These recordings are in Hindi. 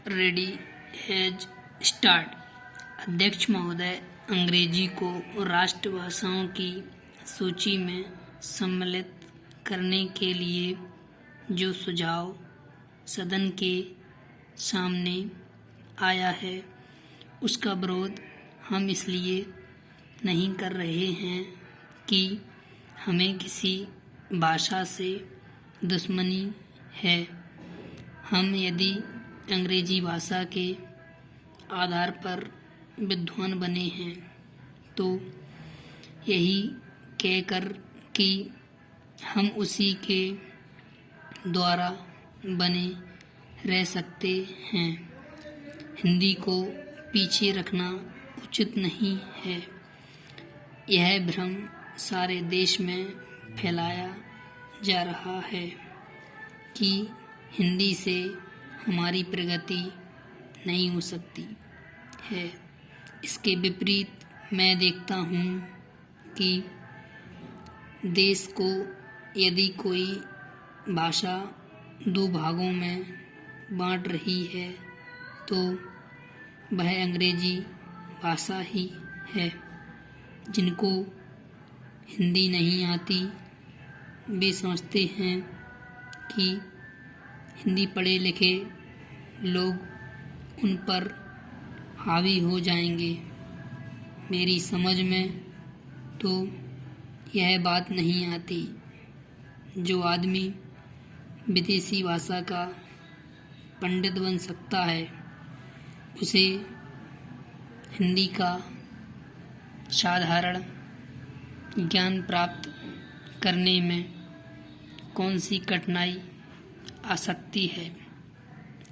Ready has start. अध्यक्ष महोदय, अंग्रेजी को राष्ट्रभाषाओं की सूची में सम्मिलित करने के लिए जो सुझाव सदन के सामने आया है उसका विरोध हम इसलिए नहीं कर रहे हैं कि हमें किसी भाषा से दुश्मनी है। हम यदि अंग्रेजी भाषा के आधार पर विद्वान बने हैं तो यही कहकर कि हम उसी के द्वारा बने रह सकते हैं। हिंदी को पीछे रखना उचित नहीं है। यह भ्रम सारे देश में फैलाया जा रहा है कि हिंदी से हमारी प्रगति नहीं हो सकती है। इसके विपरीत मैं देखता हूँ कि देश को यदि कोई भाषा दो भागों में बांट रही है तो वह अंग्रेजी भाषा ही है। जिनको हिंदी नहीं आती वे समझते हैं कि हिंदी पढ़े लिखे लोग उन पर हावी हो जाएंगे। मेरी समझ में तो यह बात नहीं आती। जो आदमी विदेशी भाषा का पंडित बन सकता है उसे हिंदी का साधारण ज्ञान प्राप्त करने में कौन सी कठिनाई आ सकती है।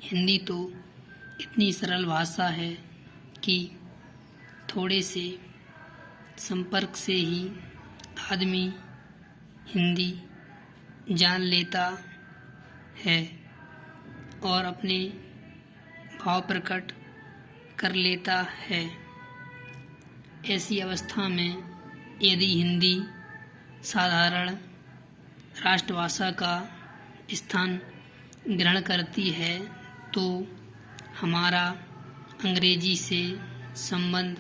हिंदी तो इतनी सरल भाषा है कि थोड़े से संपर्क से ही आदमी हिंदी जान लेता है और अपने भाव प्रकट कर लेता है। ऐसी अवस्था में यदि हिंदी साधारण राष्ट्रभाषा का स्थान ग्रहण करती है तो हमारा अंग्रेजी से संबंध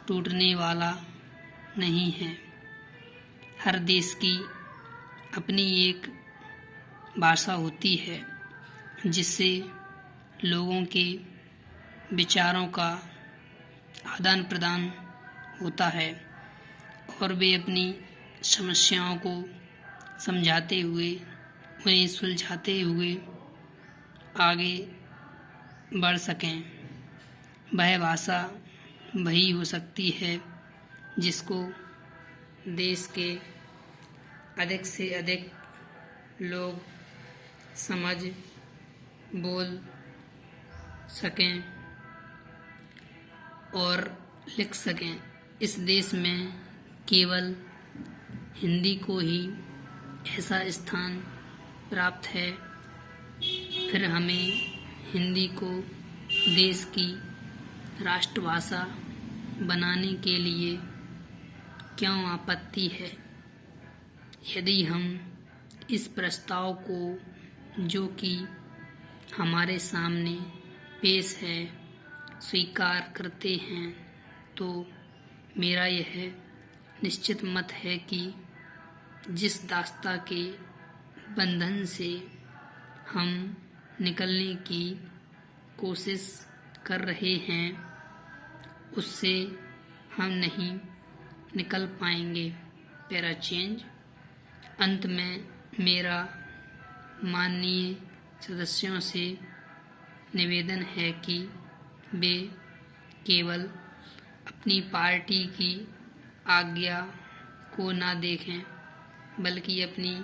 टूटने वाला नहीं है। हर देश की अपनी एक भाषा होती है जिससे लोगों के विचारों का आदान प्रदान होता है और वे अपनी समस्याओं को समझाते हुए उन्हें सुलझाते हुए आगे बढ़ सकें। वह भाषा वही हो सकती है जिसको देश के अधिक से अधिक लोग समझ बोल सकें और लिख सकें। इस देश में केवल हिंदी को ही ऐसा स्थान प्राप्त है। फिर हमें हिंदी को देश की राष्ट्रभाषा बनाने के लिए क्यों आपत्ति है। यदि हम इस प्रस्ताव को जो कि हमारे सामने पेश है स्वीकार करते हैं तो मेरा यह निश्चित मत है कि जिस दास्ता के बंधन से हम निकलने की कोशिश कर रहे हैं उससे हम नहीं निकल पाएंगे। Para change. अंत में मेरा माननीय सदस्यों से निवेदन है कि वे केवल अपनी पार्टी की आज्ञा को ना देखें बल्कि अपनी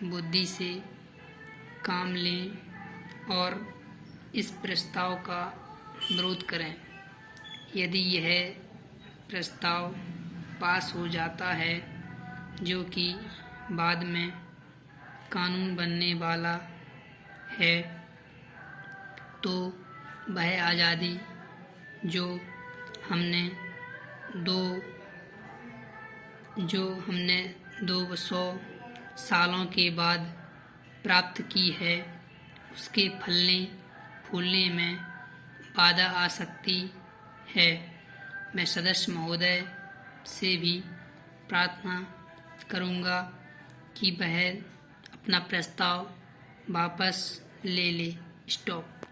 बुद्धि से काम लें और इस प्रस्ताव का विरोध करें। यदि यह प्रस्ताव पास हो जाता है जो कि बाद में कानून बनने वाला है तो वह आज़ादी जो हमने 200 सालों के बाद प्राप्त की है उसके फलने खोलने में बाधा आ सकती है। मैं सदस्य महोदय से भी प्रार्थना करूँगा कि वह अपना प्रस्ताव वापस ले ले। स्टॉप।